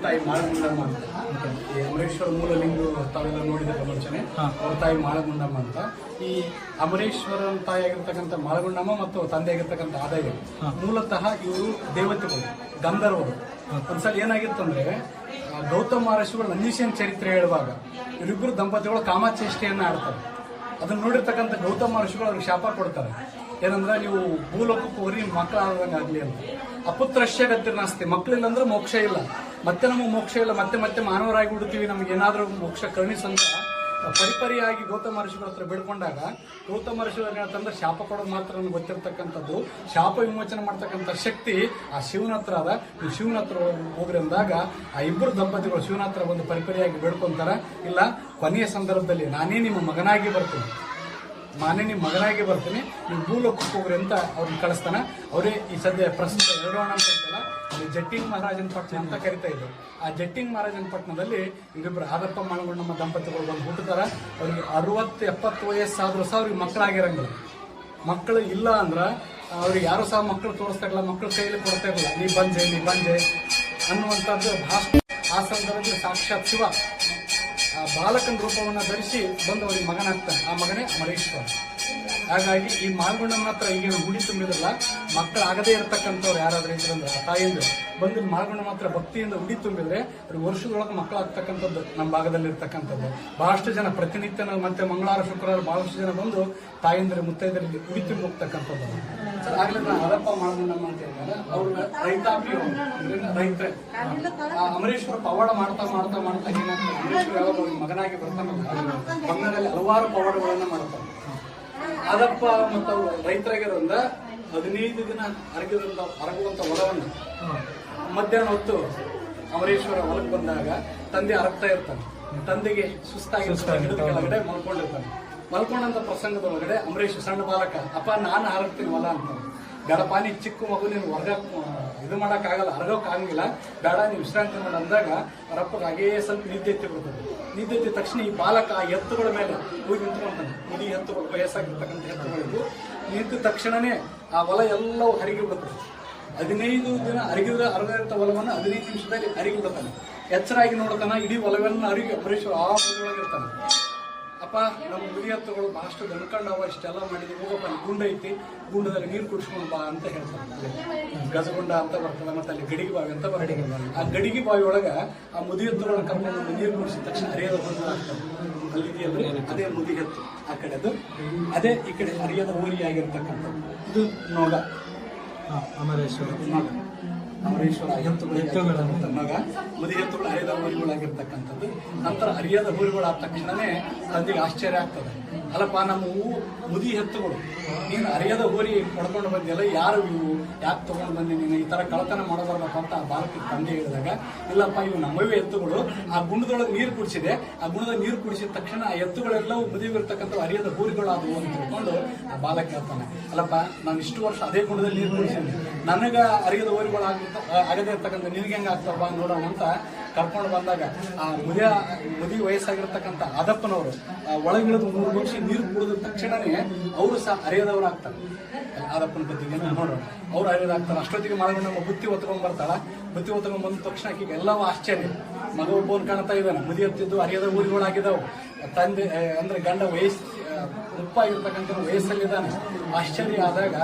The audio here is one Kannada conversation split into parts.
ತಾಯಿ ಮಾಳಗುಂಡಮ್ಮ ಅಂತ. ಈ ಅಮರೇಶ್ವರ ಮೂಲಲಿಂಗು ತಾವೆಲ್ಲ ನೋಡಿದ್ರೆ ಮುಂಚೆನೆ ಅವ್ರ ತಾಯಿ ಮಾಳಗುಂಡಮ್ಮ ಅಂತ. ಈ ಅಮರೇಶ್ವರನ ತಾಯಿ ಆಗಿರ್ತಕ್ಕಂಥ ಮಾಳಗುಂಡಮ್ಮ ಮತ್ತು ತಂದೆ ಆಗಿರ್ತಕ್ಕಂಥ ಆದಾಯ ಮೂಲತಃ ಇವರು ದೇವತೆಗಳು, ಗಂಧರ್ವರು. ಒಂದ್ಸಲ ಏನಾಗಿತ್ತಂದ್ರೆ ಗೌತಮ ಮಹರ್ಷಿಗಳು ನಂದೀಶನ ಚರಿತ್ರೆ ಹೇಳುವಾಗ ಇವರಿಬ್ಬರು ದಂಪತಿಗಳು ಕಾಮಚೇಷ್ಟೆಯನ್ನ ಆಡ್ತಾರೆ. ಅದನ್ನ ನೋಡಿರ್ತಕ್ಕಂಥ ಗೌತಮ ಮಹರ್ಷಿಗಳು ಅವ್ರಿಗೆ ಶಾಪ ಕೊಡ್ತಾರೆ. ಏನಂದ್ರೆ ನೀವು ಭೂಲೋಕಕ್ಕೆ ಹೋಗಿ ಮಕ್ಕಳಾದಂಗೆ ಆಗ್ಲಿ ಅಂತ. ಅಪುತ್ರಶ್ಯ ಗತಿರ್ನಾಸ್ತಿ, ಮಕ್ಕಳಿಲ್ಲ ಅಂದ್ರೆ ಮೋಕ್ಷ ಇಲ್ಲ, ಮತ್ತೆ ನಮಗೆ ಮೋಕ್ಷ ಇಲ್ಲ, ಮತ್ತೆ ಮತ್ತೆ ಮಾನವರಾಗಿ ಬಿಡ್ತೀವಿ, ನಮ್ಗೆ ಏನಾದ್ರೂ ಮೋಕ್ಷ ಕರುಣಿಸಂತ ಪರಿಪರಿಯಾಗಿ ಗೌತಮ ಮಹರ್ಷಿಗಳ ಹತ್ರ ಬೇಡ್ಕೊಂಡಾಗ ಗೌತಮ ಮಹರ್ಷಿಗಳು ಹೇಳ್ತಂದ್ರೆ ಶಾಪ ಕೊಡೋದು ಮಾತ್ರ ನಮ್ಗೆ ಗೊತ್ತಿರ್ತಕ್ಕಂಥದ್ದು, ಶಾಪ ವಿಮೋಚನೆ ಮಾಡ್ತಕ್ಕಂಥ ಶಕ್ತಿ ಆ ಶಿವನ ಹತ್ರ ಅದ, ನೀವು ಶಿವನ ಹತ್ರ ಹೋಗ್ರಿ ಅಂದಾಗ ಆ ಇಬ್ಬರು ದಂಪತಿಗಳು ಶಿವನ ಹತ್ರ ಒಂದು ಪರಿಪರಿಯಾಗಿ ಬೇಡ್ಕೊಂತಾರ. ಇಲ್ಲ ಕೊನೆಯ ಸಂದರ್ಭದಲ್ಲಿ ನಾನೇ ನಿಮ್ಮ ಮಗನಾಗಿ ಬರ್ತೀನಿ, ನೀವು ಭೂಲೋಕಕ್ಕೆ ಹೋಗ್ರಿ ಅಂತ ಅವ್ರನ್ನ ಕಳಿಸ್ತಾನ. ಅವರೇ ಈ ಸದ್ಯ ಪ್ರಸ್ತುತ ಎರಡೋಣ ಅಂತ ಐತಲ್ಲ, ಅಲ್ಲಿ ಜಟ್ಟಿಂಗ್ ಮಹಾರಾಜನ ಪಟ್ಟಣ ಅಂತ ಕರಿತಾ ಇದ್ರು. ಆ ಜಟ್ಟಿಂಗ್ ಮಹಾರಾಜನ ಪಟ್ಟಣದಲ್ಲಿ ಇವರಿಬ್ಬರು ಆದಪ್ಪ ಮಾಳಗುಂಡಮ್ಮ ದಂಪತಿಗಳು ಬಂದು ಹುಟ್ಟುತ್ತಾರ. ಅವ್ರಿಗೆ 60-70 ವಯಸ್ಸಾದ್ರೂ ಸಹ ಅವ್ರಿಗೆ ಮಕ್ಕಳಾಗಿರಂಗಿಲ್ಲ. ಮಕ್ಕಳು ಇಲ್ಲ ಅಂದ್ರ ಅವ್ರಿಗೆ ಯಾರು ಸಹ ಮಕ್ಕಳು ತೋರಿಸ್ತಾ ಇರಲ್ಲ, ಮಕ್ಕಳು ಕೈಯಲ್ಲಿ ಕೊಡ್ತಾ ಇರಲ್ಲ. ನೀ ಬಂದೆ ಅನ್ನುವಂಥದ್ದು ಭಾಷೆ. ಆ ಸಂದರ್ಭದಲ್ಲಿ ಸಾಕ್ಷಾತ್ ಶಿವ ಆ ಬಾಲಕನ ರೂಪವನ್ನು ಧರಿಸಿ ಬಂದು ಅವರಿಗೆ ಮಗನಾಗ್ತಾನೆ. ಆ ಮಗನೇ ಅಮರೇಶ್ವರ. ಹಾಗಾಗಿ ಈ ಮಾಳಗುಂಡಮ್ಮ ಹತ್ರ ಈಗೇನು ಗುಡಿ ತುಂಬಿದ್ರಲ್ಲ, ಮಕ್ಕಳಾಗದೇ ಇರತಕ್ಕಂಥವ್ರು ಯಾರಾದ್ರೂ ಇದ್ರಂದ್ರೆ ಆ ತಾಯಿಯಿಂದ ಬಂದು ಮಾಳಗುಂಡಮ್ಮ ಹತ್ರ ಭಕ್ತಿಯಿಂದ ಉಡಿ ತುಂಬಿದ್ರೆ ಅವ್ರಿಗೆ ವರ್ಷದೊಳಗೆ ಮಕ್ಕಳಾಗ್ತಕ್ಕಂಥದ್ದು ನಮ್ಮ ಭಾಗದಲ್ಲಿ ಇರ್ತಕ್ಕಂಥದ್ದು. ಬಹಳಷ್ಟು ಜನ ಪ್ರತಿನಿತ್ಯ ಮತ್ತೆ ಮಂಗಳವಾರ ಶುಕ್ರವಾರ ಬಹಳಷ್ಟು ಜನ ಬಂದು ತಾಯಂದ್ರೆ ಮುತ್ತೈದರಿಗೆ ಉಡಿ ತುಂಬಿ ಹೋಗ್ತಕ್ಕಂಥದ್ದು. ಆಗ್ಲೇ ನಾನು ಅದಪ್ಪ ಮಾಳಗುಂಡಮ್ಮ ಅಂತ ಹೇಳಿದಾಗ ಅವ್ರ ರೈತಾಪಿ ರೈತರೇ. ಅಮರೇಶ್ವರ ಪವಾಡ ಮಾಡ್ತಾ ಏನಾಗ್ತದೆ, ಅಮರೇಶ್ವರ ಯಾವಾಗ ಅವ್ರಿಗೆ ಮಗನಾಗಿ ಬರ್ತಾನಲ್ಲ, ಬಂಗಾರಲ್ಲಿ ಹಲವಾರು ಪವಾಡಗಳನ್ನ ಮಾಡ್ತಾರೆ. ಅದಪ್ಪ ಮತ್ತು ಅವರು ರೈತರಾಗಿರೋದ್ರಿಂದ 15 ದಿನ ಅರಗುವಂತ ಹೊಲವನ್ನು ಮಧ್ಯಾಹ್ನ ಹೊತ್ತು ಅಮರೇಶ್ವರ ಹೊಲಕ್ಕೆ ಬಂದಾಗ ತಂದೆ ಅರಗ್ತಾ ಇರ್ತಾನೆ. ತಂದೆಗೆ ಸುಸ್ತಾಗಿರ್ತಾನೆ, ಗಿಡದ ಕೆಳಗಡೆ ಮಲ್ಕೊಂಡಂತ ಪ್ರಸಂಗದೊಳಗಡೆ ಅಮರೇಶ್ ಸಣ್ಣ ಬಾಲಕ, ಅಪ್ಪ ನಾನು ಹರಗ್ತೀನಿ ಹೊಲ ಅಂತ. ಬೇಡಪ್ಪ ನೀ ಚಿಕ್ಕ ಮಗು, ನೀನು ಹೊರಗ ಇದು ಮಾಡಕ್ಕಾಗಲ್ಲ, ಹರಗೋಕ್ ಆಗಂಗಿಲ್ಲ, ಬೇಡ ನೀವು ವಿಶ್ರಾಂತಿ ಮಾಡಿ ಅಂದಾಗ ಅವರಪ್ಪಗೆ ಹಾಗೇ ಸ್ವಲ್ಪ ನಿದ್ದೆ ಎತ್ತಿ ಬಿಡ್ತದೆ. ನಿದ್ದೆ ಎತ್ತಿದ ತಕ್ಷಣ ಈ ಬಾಲಕ ಆ ಎತ್ತುಗಳ ಮೇಲೆ ಹೋಗಿ ನಿಂತ್ಕೊಂತಾನೆ. ಇಡೀ ಎತ್ತುಗಳು ವಯಸ್ಸಾಗಿರ್ತಕ್ಕಂಥ ಎತ್ತುಗಳಿಗೂ ನಿಂತ ತಕ್ಷಣನೇ ಆ ಹೊಲ ಎಲ್ಲವೂ ಹರಿಗಿ ಬಿಡುತ್ತದೆ. 15 ದಿನ ಅರಗಿದಂಥ ಹೊಲವನ್ನು 15 ನಿಮಿಷದಲ್ಲಿ ಹರಿಗಿ ಬಿಡುತ್ತಾನೆ. ಎಚ್ಚರಾಗಿ ನೋಡ್ತಾನೆ, ಇಡೀ ಹೊಲವನ್ನು ಅರಿಗಿ ಅಮರೇಶ್ವರ ಆ ಹೊಲದೊಳಗಿರ್ತಾನೆ. ಅಪ್ಪ ನಮ್ಮ ಮುದಿ ಹತ್ತುಗಳು ಬಹಳಷ್ಟು ದನ್ಕೊಂಡವ, ಇಷ್ಟೆಲ್ಲ ಮಾಡಿದ್ವಿ, ಹೋಗಪ್ಪ ಗುಂಡ ಐತಿ, ಗುಂಡದಲ್ಲಿ ನೀರು ಕುಡಿಸ್ಕೊಂಡು ಬಾ ಅಂತ ಹೇಳ್ತಾರೆ. ಗಜಗುಂಡ ಅಂತ ಬರ್ತದೆ, ಮತ್ತೆ ಅಲ್ಲಿ ಗಡಿಗೆ ಬಾವಿ ಅಂತ ಬರ್ತದೆ. ಆ ಗಡಿಗೆ ಬಾವಿ ಒಳಗ ಆ ಮುದಿ ಹತ್ತುಗಳನ್ನ ಕರ್ಕೊಂಡು ನೀರು ಕುಡಿಸಿದ ತಕ್ಷಣ ಹರಿಯದ ಬಂದು ಆಗ್ತದೆ. ಅಲ್ಲಿದೆಯಲ್ಲ ಅದೇ ಮುದಿ ಹತ್ತು, ಆ ಕಡೆದು ಅದೇ ಈ ಕಡೆ ಹರಿಯದ ಊರಿ ಆಗಿರ್ತಕ್ಕಂಥದ್ದು. ಇದು ನೋಗ ಅಮರೇಶ್ವರ ಎತ್ತುಗಳು ಮಗ, ಮುದಿ ಎತ್ತುಗಳು ಹರಿಯದ ಊರುಗಳಾಗಿರ್ತಕ್ಕಂಥದ್ದು. ನಂತರ ಹರಿಯದ ಊರುಗಳು ಆದ ತಕ್ಷಣನೇ ತಂದೆಗೆ ಆಶ್ಚರ್ಯ ಆಗ್ತದೆ. ಅಲ್ಲಪ್ಪ ನಮ್ಮ ಮುದಿ ಎತ್ತುಗಳು ನೀನು ಹರಿಯದ ಊರಿ ಪಡ್ಕೊಂಡು ಬಂದಿಲ್ಲ, ಯಾರು ಇವು, ಯಾಕೆ ತಗೊಂಡು ಬಂದಿ ನೀನು, ಈ ತರ ಕಳತನ ಮಾಡಬಾರ್ದಪ್ಪ ಅಂತ ಆ ಬಾಲಕಿ ತಂದೆ ಹೇಳಿದಾಗ, ಇಲ್ಲಪ್ಪ ಇವು ನಮ್ಮವೇ ಎತ್ತುಗಳು, ಆ ಗುಂಡದೊಳಗೆ ನೀರು ಕುಡಿಸಿದೆ, ಆ ಗುಣದ ನೀರು ಕುಡಿಸಿದ ತಕ್ಷಣ ಆ ಎತ್ತುಗಳೆಲ್ಲವೂ ಮುದಿವಿರ್ತಕ್ಕಂಥ ಹರಿಯದ ಊರುಗಳು ಆದವು ಅಂತ ತಿಳ್ಕೊಂಡು ಆ ಬಾಲಕ ಹೇಳ್ತಾನೆ. ಅಲ್ಲಪ್ಪ ನಾನು ಇಷ್ಟು ವರ್ಷ ಅದೇ ಗುಣದಲ್ಲಿ ನೀರು ಕುಡಿಸಿದ್ದೆ, ನನಗ ಹರಿಯದ ಊರುಗಳು ಆಗದೇ ಇರ್ತಕ್ಕಂಥ ನಿನಗೆ ಹೆಂಗೆ ಆಗ್ತಾವ ನೋಡೋಣ ಅಂತ ಕರ್ಕೊಂಡು ಬಂದಾಗ ಆ ಮುದಿ ವಯಸ್ಸಾಗಿರ್ತಕ್ಕಂಥ ಅದಪ್ಪನವರು ಒಳಗಿಳಿದು 3 ವರ್ಷ ನೀರು ಕುಡಿದ ತಕ್ಷಣನೇ ಅವರು ಸಹ ಹರಿಯದವ್ರು ಆಗ್ತಾರೆ. ಆದಪ್ಪನ ಬುದ್ಧಿಗೆ ನೋಡೋಣ, ಅವ್ರು ಹರಿಯದಾಗ್ತಾರೆ. ಅಷ್ಟೊತ್ತಿಗೆ ಮಾಳಗುಂಡಮ್ಮ ಬುತ್ತಿ ಹೊತ್ಕೊಂಡ್ ಬರ್ತಾಳ. ಬುತ್ತಿ ಹೊತ್ಕೊಂಡ್ ಬಂದ ತಕ್ಷಣ ಆಕೆಗೆ ಎಲ್ಲವೂ ಆಶ್ಚರ್ಯ. ಮಗ ಒಬ್ಬವನ್ ಕಾಣ್ತಾ ಇದ್ದಾನೆ, ಮುದಿ ಹತ್ತಿದ್ದು ಹರಿಯದ ಊರುಗಳಾಗಿದ್ದಾವೆ. ತಂದೆ ಅಂದ್ರೆ ಗಂಡ ಮುಪ್ಪಾಗಿರ್ತಕ್ಕಂಥ ವಯಸ್ಸಲ್ಲಿದ್ದಾನೆ. ಆಶ್ಚರ್ಯ ಆದಾಗ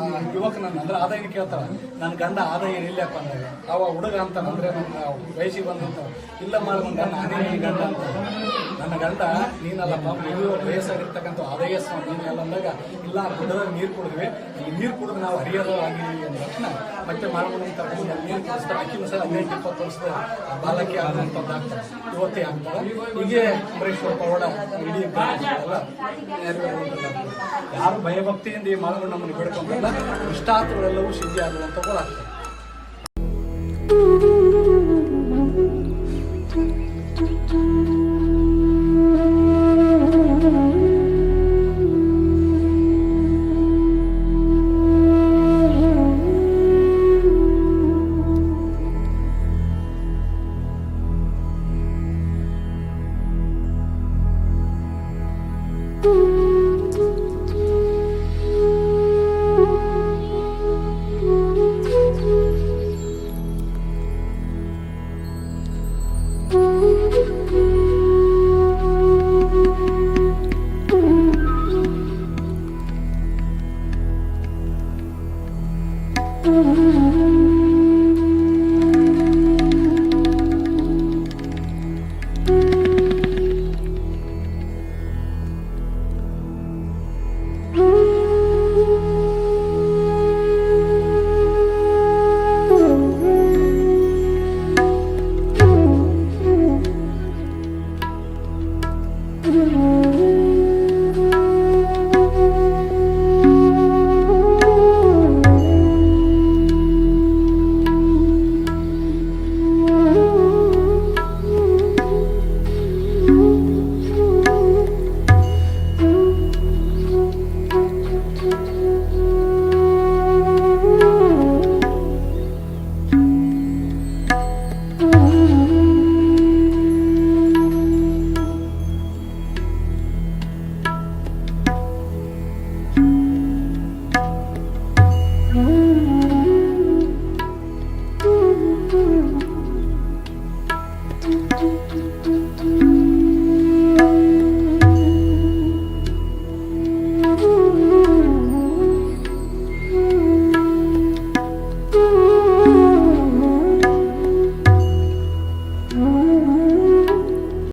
ಆ ಯುವಕನನ್ನ ಅಂದ್ರೆ ಆದಾಯ ಕೇಳ್ತಾರ, ನನ್ನ ಗಂಡ ಆದಾಯ ಇಲ್ಲಪ್ಪ ಅಂದಾಗ ಅವ ಹುಡುಗ ಅಂತಾನ, ಅಂದ್ರೆ ನನ್ನ ವಯಸ್ಸಿಗೆ ಬಂದಂತ, ಇಲ್ಲ ಮಾಳಗುಂಡ ನಾನೇ ಗಂಡ ಅಂತ. ನನ್ನ ಗಂಡ ನೀನಲ್ಲಪ್ಪ, ವಯಸ್ಸಾಗಿರ್ತಕ್ಕಂಥ ಆದಾಯ ನೀನು ಎಲ್ಲ ಅಂದಾಗ, ಇಲ್ಲ ಗುಡ್ಡದಲ್ಲಿ ನೀರು ಕುಡಿದ್ವಿ, ಈ ನೀರು ಕುಡಿದು ನಾವು ಹರಿಯೋದು ಆಗಿದ್ದೀವಿ ಅಂದ ತಕ್ಷಣ ಮತ್ತೆ ಮಾಳಗುಂಡ ಕರ್ಕೊಂಡು ನೀರು ಕುಡಿಸ್ತಾರೆ. ಅಕ್ಕಿನ ಸಹ 18-20 ವರ್ಷದ ಬಾಲಕಿ ಆಗುವಂಥದ್ದು ಆಗ್ತಾರೆ, ಯುವತಿ ಆಗ್ತಾರೆ. ಹೀಗೆ ಅಮರೇಶ್ವರ ಪವಾಡ ಇಡೀ ಎಲ್ಲ ಯಾರು ಭಯಭಕ್ತಿಯಿಂದ ಈ ಮಾಳಗುಂಡಮ್ಮನ್ನು ಬೇಡ್ಕೊಂಡಲ್ಲ, ಇಷ್ಟಾರ್ಥಗಳೆಲ್ಲವೂ ಸಿದ್ಧಿ ಆಗುವಂಥವುಗಳಾಗ್ತವೆ. Mm-hmm.